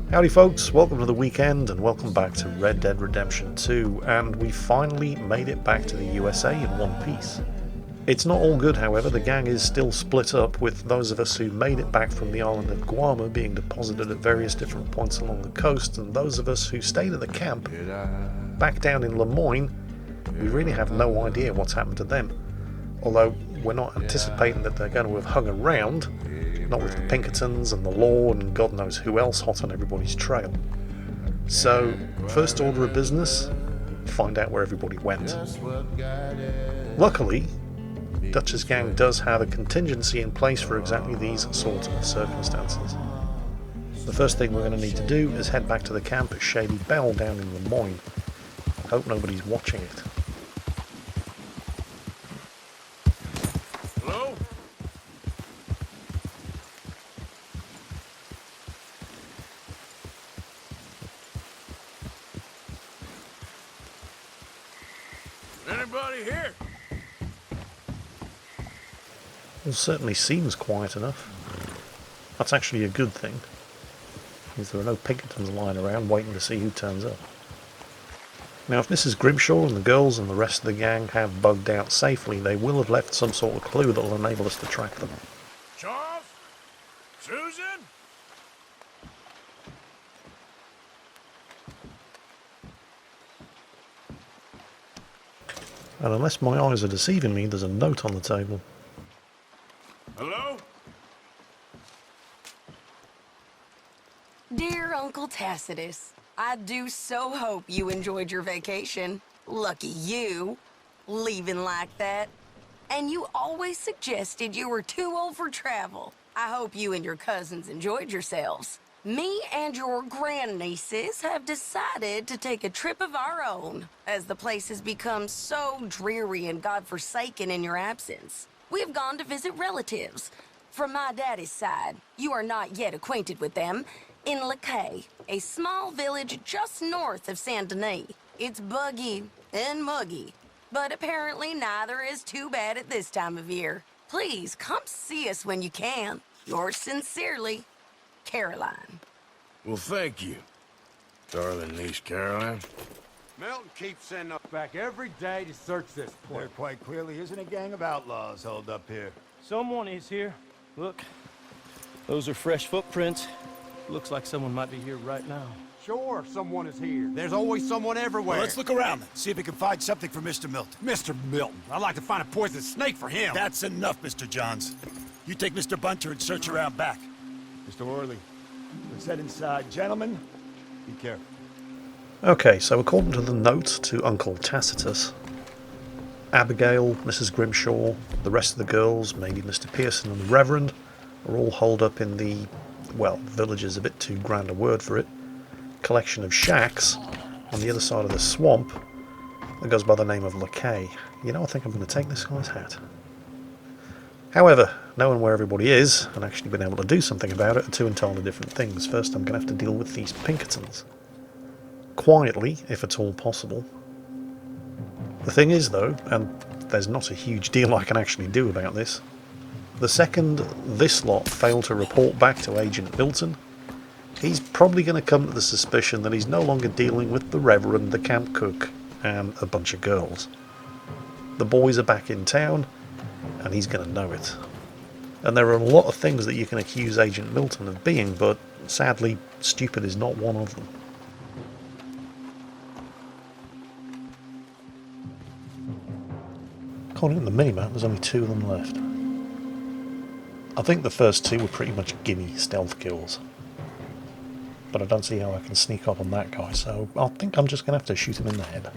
Howdy folks, welcome to the weekend and welcome back to Red Dead Redemption 2, and we finally made it back to the USA in one piece. It's not all good, however. The gang is still split up, with those of us who made it back from the island of Guam being deposited at various different points along the coast, and those of us who stayed at the camp back down in Lemoyne. We really have no idea what's happened to them, although we're not anticipating that they're going to have hung around, not with the Pinkertons and the law and God knows who else hot on everybody's trail. So, first order of business, find out where everybody went. Luckily, Dutch's gang does have a contingency in place for exactly these sorts of circumstances. The first thing we're going to need to do is head back to the camp at Shady Bell down in Lemoyne. Hope nobody's watching it. Hello? Anybody here? Well, certainly seems quiet enough. That's actually a good thing, because there are no Pinkertons lying around waiting to see who turns up. Now, if Mrs. Grimshaw and the girls and the rest of the gang have bugged out safely, they will have left some sort of clue that will enable us to track them. Charles? Susan? And unless my eyes are deceiving me, there's a note on the table. Hello? Dear Uncle Tacitus, I do so hope you enjoyed your vacation. Lucky you, leaving like that. And you always suggested you were too old for travel. I hope you and your cousins enjoyed yourselves. Me and your grandnieces have decided to take a trip of our own, as the place has become so dreary and godforsaken in your absence. We have gone to visit relatives. From my daddy's side, you are not yet acquainted with them, in Lacaille, a small village just north of Saint Denis. It's buggy and muggy, but apparently neither is too bad at this time of year. Please come see us when you can. Yours sincerely, Caroline. Well, thank you, darling niece Caroline. Milton keeps sending us back every day to search this place. There quite clearly isn't a gang of outlaws holed up here. Someone is here. Look, those are fresh footprints. Looks like someone might be here right now. Sure, someone is here. There's always someone everywhere. Well, let's look around then. See if we can find something for Mr. Milton. Mr. Milton. I'd like to find a poisonous snake for him. That's enough, Mr. Johns. You take Mr. Bunter and search around back. Mr. Worley, let's head inside. Gentlemen, be careful. Okay, so according to the note to Uncle Tacitus, Abigail, Mrs. Grimshaw, the rest of the girls, maybe Mr. Pearson and the Reverend, are all holed up in the, well, village is a bit too grand a word for it, collection of shacks on the other side of the swamp that goes by the name of Lacaille. You know, I think I'm going to take this guy's hat. However, knowing where everybody is and actually being able to do something about it are two entirely different things. First, I'm going to have to deal with these Pinkertons. Quietly, if at all possible. The thing is, though, and there's not a huge deal I can actually do about this, the second this lot fail to report back to Agent Milton, he's probably going to come to the suspicion that he's no longer dealing with the Reverend, the camp cook, and a bunch of girls. The boys are back in town, and he's going to know it. And there are a lot of things that you can accuse Agent Milton of being, but sadly, stupid is not one of them. According to the minimap, there's only two of them left. I think the first two were pretty much gimme stealth kills. But I don't see how I can sneak up on that guy, so I think I'm just going to have to shoot him in the head.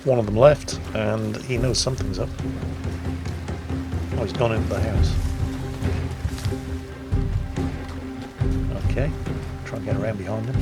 One of them left, and he knows something's up. Oh, he's gone into the house. Okay, try and get around behind him.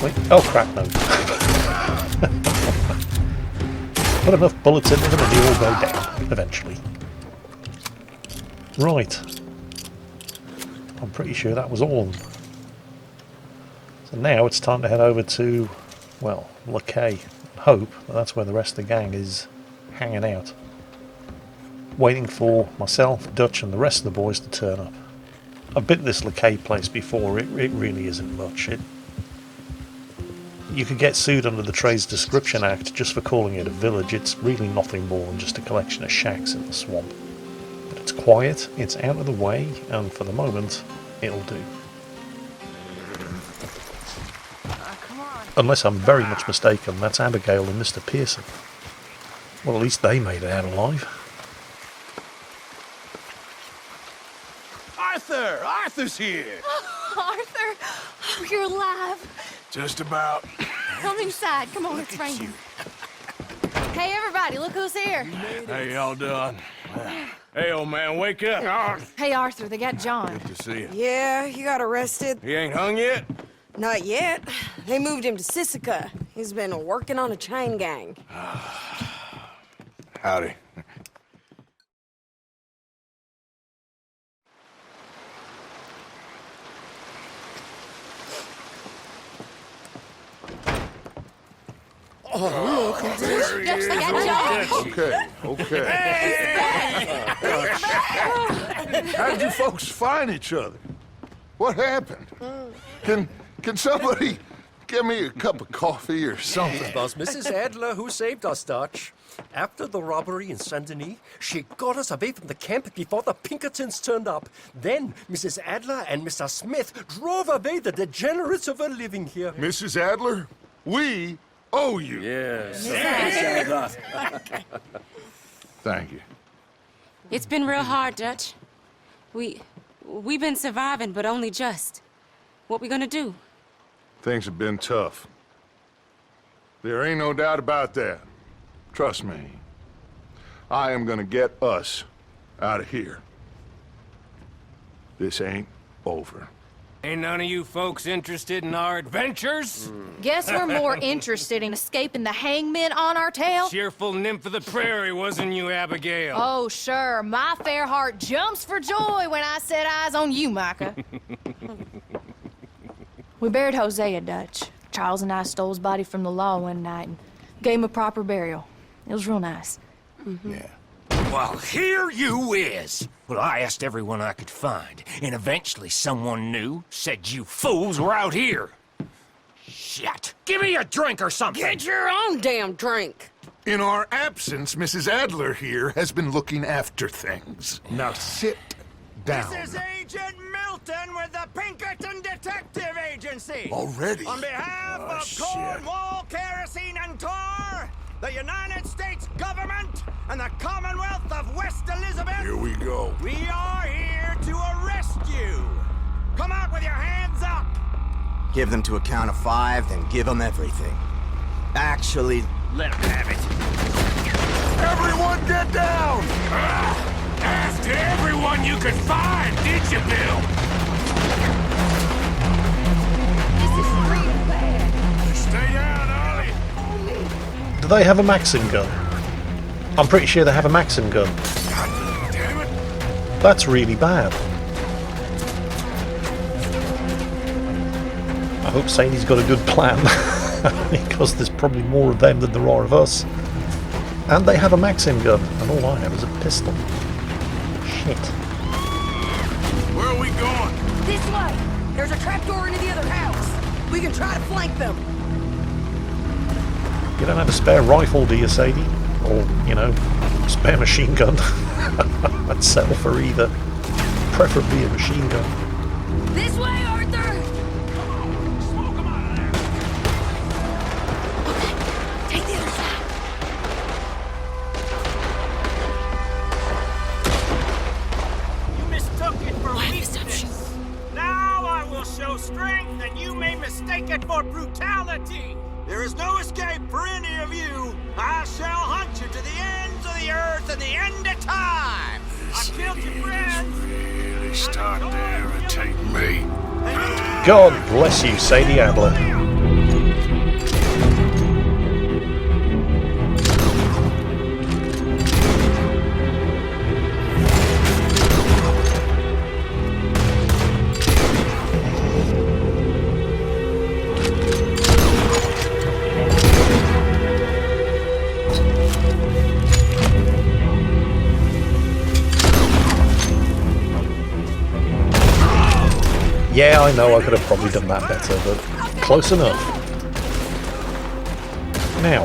Wait, oh crap, no. Put enough bullets into them and they all go down, eventually. Right. I'm pretty sure that was all of them. So now it's time to head over to, well, Lacaille. Hope that that's where the rest of the gang is hanging out, waiting for myself, Dutch, and the rest of the boys to turn up. I've been to this Lacay place before. It really isn't much. You could get sued under the Trades Description Act just for calling it a village. It's really nothing more than just a collection of shacks in the swamp. But it's quiet, it's out of the way, and for the moment, it'll do. Unless I'm very much mistaken, that's Abigail and Mr. Pearson. Well, at least they made it out alive. Arthur! Arthur's here! Arthur! Oh, you're alive. Just about. Come inside. Come on, it's raining. Hey, everybody, look who's here. How y'all doing? Hey, old man, wake up. Hey, Arthur, they got John. Good to see you. Yeah, he got arrested. He ain't hung yet? Not yet. They moved him to Sisika. He's been working on a chain gang. Howdy. Dutch, they got John. Okay. How did you folks find each other? What happened? Can somebody give me a cup of coffee or something? It was Mrs. Adler who saved us, Dutch. After the robbery in Saint Denis, she got us away from the camp before the Pinkertons turned up. Then Mrs. Adler and Mr. Smith drove away the degenerates who were living here. Mrs. Adler, we owe you. Yes. Thank you. It's been real hard, Dutch. We've been surviving, but only just. What we gonna do? Things have been tough. There ain't no doubt about that. Trust me. I am gonna get us out of here. This ain't over. Ain't none of you folks interested in our adventures? Guess we're more interested in escaping the hangmen on our tail. Cheerful nymph of the prairie, wasn't you, Abigail? Oh, sure. My fair heart jumps for joy when I set eyes on you, Micah. We buried Hosea, Dutch. Charles and I stole his body from the law one night and gave him a proper burial. It was real nice. Yeah. Well, here you is. Well, I asked everyone I could find, and eventually someone new said you fools were out here. Shit. Give me a drink or something. Get your own damn drink. In our absence, Mrs. Adler here has been looking after things. Now sit down. This is Agent Milton with the Pinkerton Detective Agency. Already? On behalf of Cornwall, Kerosene, and Tar, the United States government, and the Commonwealth of West Elizabeth. Here we go. We are here to arrest you. Come out with your hands up. Give them to a count of 5, then give them everything. Actually, Let him have it. Everyone get down! After everyone you could find, did you, Bill? This is real bad. Stay down, Ollie. Do they have a Maxim gun? I'm pretty sure they have a Maxim gun. God damn it. That's really bad. I hope Sadie's got a good plan, because there's probably more of them than there are of us. And they have a Maxim gun, and all I have is a pistol. Shit. Where are we going? This way. There's a trapdoor into the other house. We can try to flank them. You don't have a spare rifle, do you, Sadie? Or, you know, spare machine gun? I'd settle for either. Preferably a machine gun. This way, Arthur. Smoke them out of there. Take the other side. You mistook it for weakness. Now I will show strength, and you may mistake it for brutality. There is no escape for any of you. I shall hunt you to the ends of the earth and the end of time. I killed your friends. Really starting to irritate me. God bless you, Sadie Adler. Yeah, I know I could have probably done that better, but close enough. Now,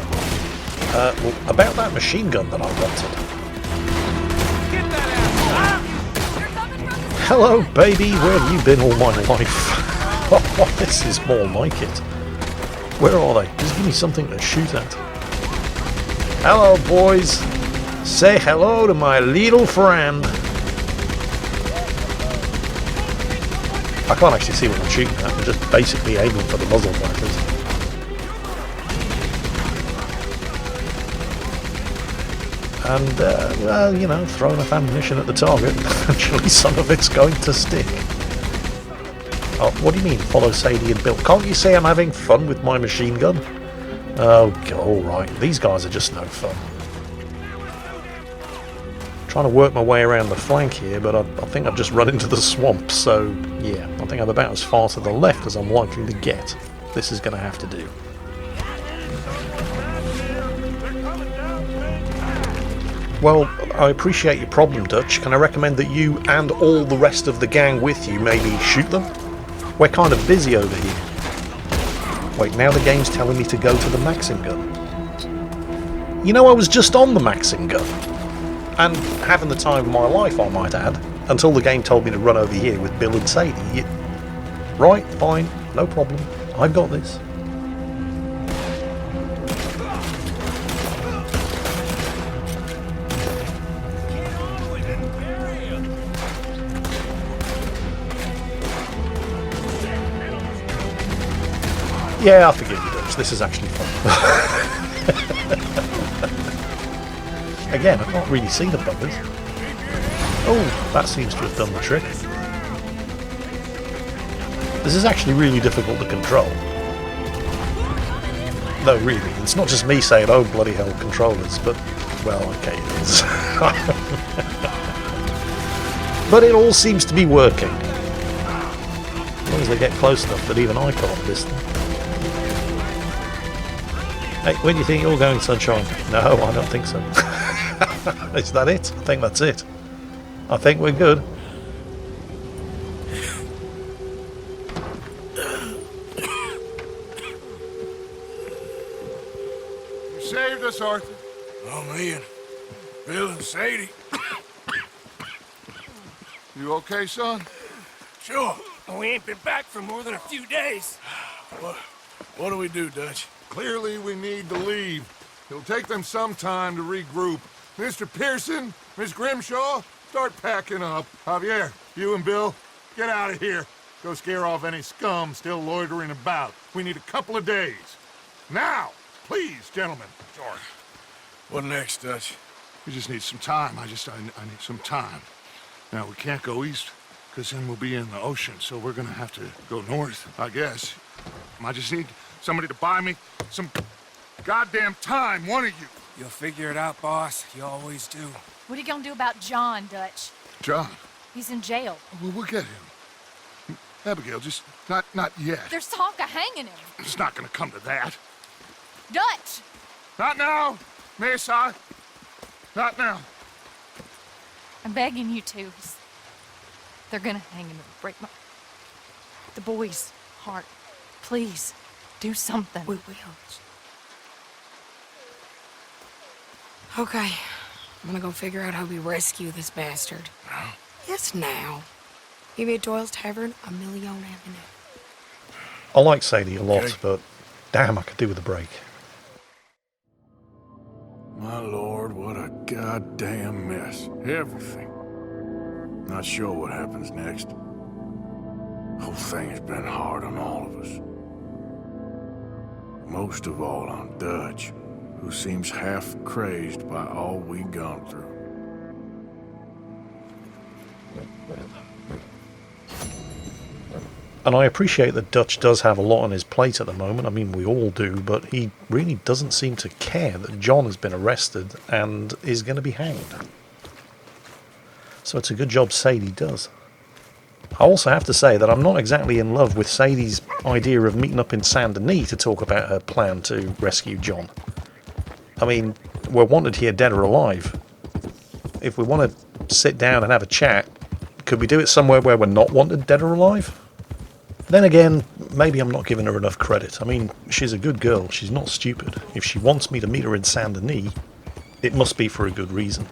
well, about that machine gun that I wanted. Hello, baby, where have you been all my life? Oh, this is more like it. Where are they? Just give me something to shoot at. Hello, boys. Say hello to my little friend. I can't actually see what I'm shooting at. I'm just basically aiming for the muzzle flashes. And, well, you know, throw enough ammunition at the target. Eventually some of it's going to stick. Oh, what do you mean, follow Sadie and Bill? Can't you see I'm having fun with my machine gun? Oh, alright. These guys are just no fun. Trying to work my way around the flank here, but I think I've just run into the swamp, so yeah, I think I'm about as far to the left as I'm likely to get. This is going to have to do. Well, I appreciate your problem, Dutch. Can I recommend that you and all the rest of the gang with you maybe shoot them? We're kind of busy over here. Wait, now the game's telling me to go to the Maxim gun. You know, I was just on the Maxim gun. And having the time of my life, I might add, until the game told me to run over here with Bill and Sadie. Right, fine, no problem. I've got this. Yeah, I forgive you, Dutch. This is actually fun. Again, I can't really see the buggers. Oh, that seems to have done the trick. This is actually really difficult to control. No, really, it's not just me saying, oh bloody hell, controllers, but, well, okay, it is. But it all seems to be working. As long as they get close enough that even I can't miss them. Hey, where do you think you're going, Sunshine? No, I don't think so. Is that it? I think that's it. I think we're good. You saved us, Arthur. Oh, me and Bill and Sadie. You okay, son? Sure. We ain't been back for more than a few days. What do we do, Dutch? Clearly, we need to leave. It'll take them some time to regroup. Mr. Pearson, Miss Grimshaw, start packing up. Javier, you and Bill, get out of here. Go scare off any scum still loitering about. We need a couple of days. Now, please, gentlemen. Sure. What next, Dutch? We just need some time. I need some time. Now, we can't go east, because then we'll be in the ocean, so we're gonna have to go north, I guess. I just need somebody to buy me some goddamn time, one of you. You'll figure it out, boss. You always do. What are you gonna do about John, Dutch? John? He's in jail. We'll get him. Abigail, just not yet. There's talk of hanging him. It's not gonna come to that. Dutch! Not now, Miss. Not now. I'm begging you to. They're gonna hang him. It'll break the boy's heart. Please, do something. We will. Okay. I'm gonna go figure out how we rescue this bastard. Now? Yes, now. Give me a Doyle's Tavern, a Million Avenue. I like Sadie a lot, but damn, I could do with a break. My lord, what a goddamn mess. Everything. Not sure what happens next. Whole thing has been hard on all of us. Most of all on Dutch, who seems half crazed by all we've gone through. And I appreciate that Dutch does have a lot on his plate at the moment. I mean, we all do, but he really doesn't seem to care that John has been arrested and is going to be hanged. So it's a good job Sadie does. I also have to say that I'm not exactly in love with Sadie's idea of meeting up in Saint Denis to talk about her plan to rescue John. I mean, we're wanted here dead or alive. If we want to sit down and have a chat, could we do it somewhere where we're not wanted dead or alive? Then again, maybe I'm not giving her enough credit. I mean, she's a good girl, she's not stupid. If she wants me to meet her in Saint Denis, it must be for a good reason.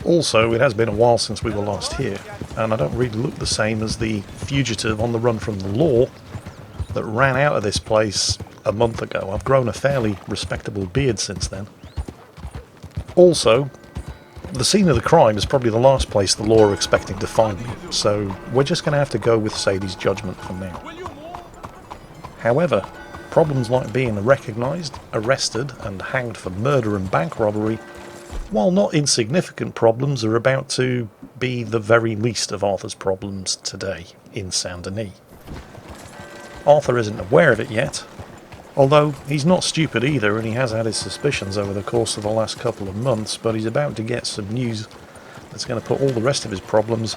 Also, it has been a while since we were last here, and I don't really look the same as the fugitive on the run from the law that ran out of this place a month ago. I've grown a fairly respectable beard since then. Also, the scene of the crime is probably the last place the law are expecting to find me, so we're just going to have to go with Sadie's judgment for now. However, problems like being recognised, arrested and hanged for murder and bank robbery, while not insignificant problems, are about to be the very least of Arthur's problems today in Saint Denis. Arthur isn't aware of it yet, although he's not stupid either, and he has had his suspicions over the course of the last couple of months, but he's about to get some news that's going to put all the rest of his problems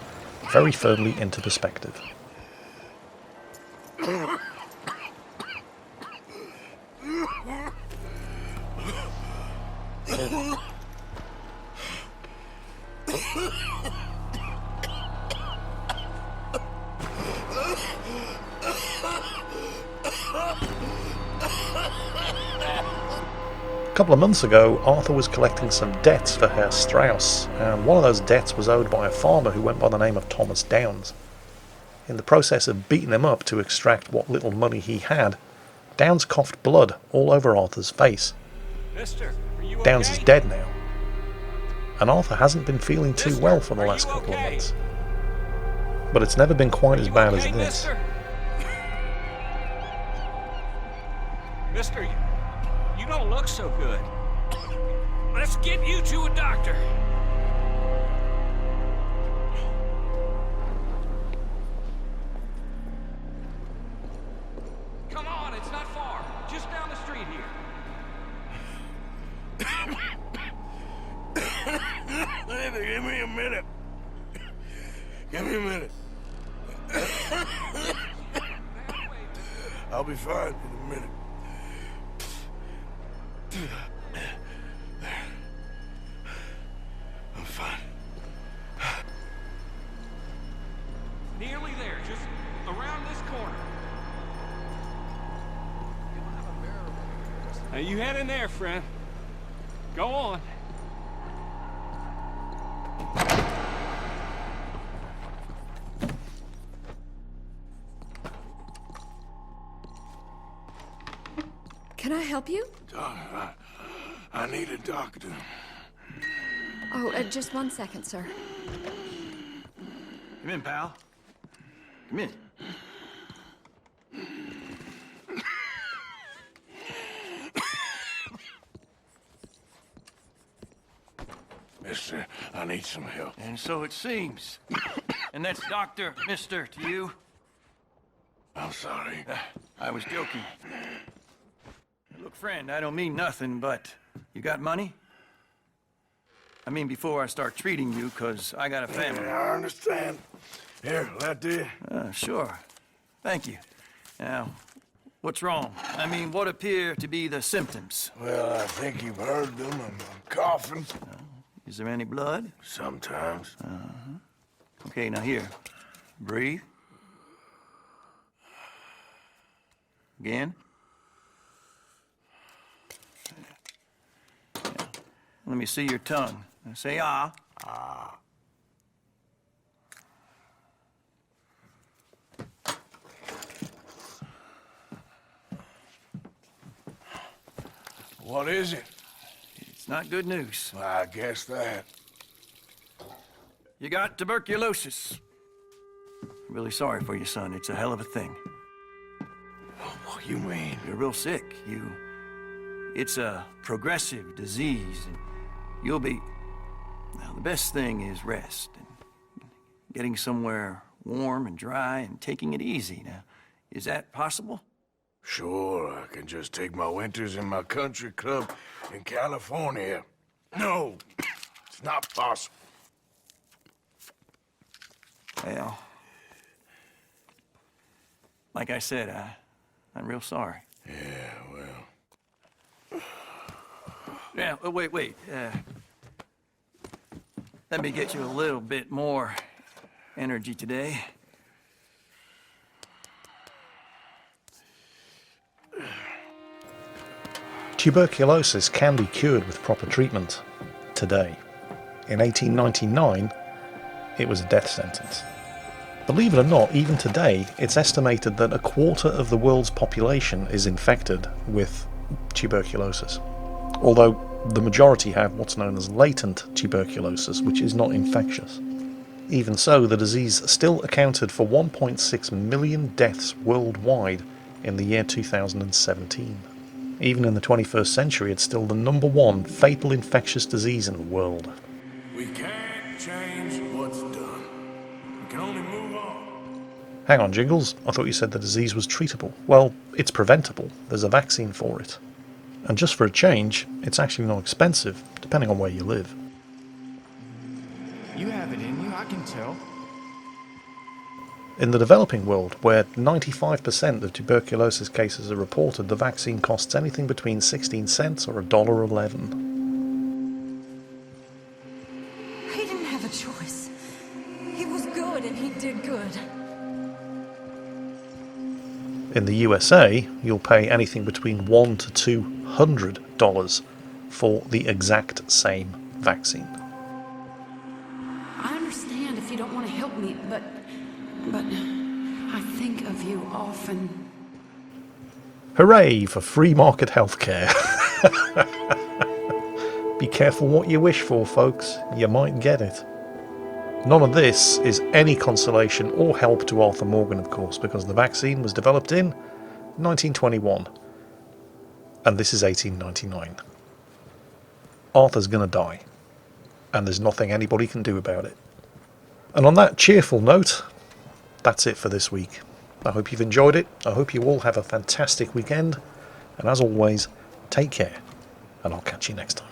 very firmly into perspective. A couple of months ago, Arthur was collecting some debts for Herr Strauss, and one of those debts was owed by a farmer who went by the name of Thomas Downs. In the process of beating him up to extract what little money he had, Downs coughed blood all over Arthur's face. Mister, are you Downs okay? is dead now, and Arthur hasn't been feeling too well for the last couple of months. But it's never been quite as bad as this. Mister, you don't look so good. Let's get you to a doctor. Come on, it's not far. Just down the street here. Give me a minute. Give me a minute. I'll be fine in a minute. I'm fine. Nearly there, just around this corner. Now you head in there, friend. Go on. Can I help you? I need a doctor. Oh, just 1 second, sir. Come in, pal. Come in. Mister, I need some help. And so it seems. And that's Dr. Mister to you? I'm sorry. I was joking. Look, friend, I don't mean nothing, but you got money? I mean, before I start treating you, 'cause I got a family. Yeah, I understand. Here, that do? Sure. Thank you. Now, what's wrong? I mean, what appear to be the symptoms? Well, I think you've heard them. I'm coughing. Is there any blood? Sometimes. Okay, now here. Breathe. Again. Yeah. Let me see your tongue. Now say ah. Ah. What is it? It's not good news. I guess that. You got tuberculosis. Really sorry for you, son. It's a hell of a thing. What you mean? You're real sick. It's a progressive disease, and you'll be... Now, the best thing is rest, and getting somewhere warm and dry, and taking it easy. Now, is that possible? Sure, I can just take my winters in my country club in California. No, it's not possible. Well, like I said, I'm real sorry. Yeah, well... Yeah, wait. Let me get you a little bit more energy today. Tuberculosis can be cured with proper treatment today. In 1899, it was a death sentence. Believe it or not, even today, it's estimated that a quarter of the world's population is infected with tuberculosis. Although the majority have what's known as latent tuberculosis, which is not infectious. Even so, the disease still accounted for 1.6 million deaths worldwide in the year 2017. Even in the 21st century, it's still the #1 fatal infectious disease in the world. We can't change what's done. We can only move on. Hang on, Jingles, I thought you said the disease was treatable. Well, it's preventable. There's a vaccine for it. And just for a change, it's actually not expensive, depending on where you live. You have it in you, I can tell. In the developing world, where 95% of tuberculosis cases are reported, the vaccine costs anything between 16 cents or $1.11. He didn't have a choice. He was good and he did good. In the USA, you'll pay anything between $100 to $200 for the exact same vaccine. I understand if you don't want to help me, but I think of you often. Hooray for free market healthcare. Be careful what you wish for, folks. You might get it. None of this is any consolation or help to Arthur Morgan, of course, because the vaccine was developed in 1921. And this is 1899. Arthur's gonna die. And there's nothing anybody can do about it. And on that cheerful note, that's it for this week. I hope you've enjoyed it. I hope you all have a fantastic weekend. And as always, take care. And I'll catch you next time.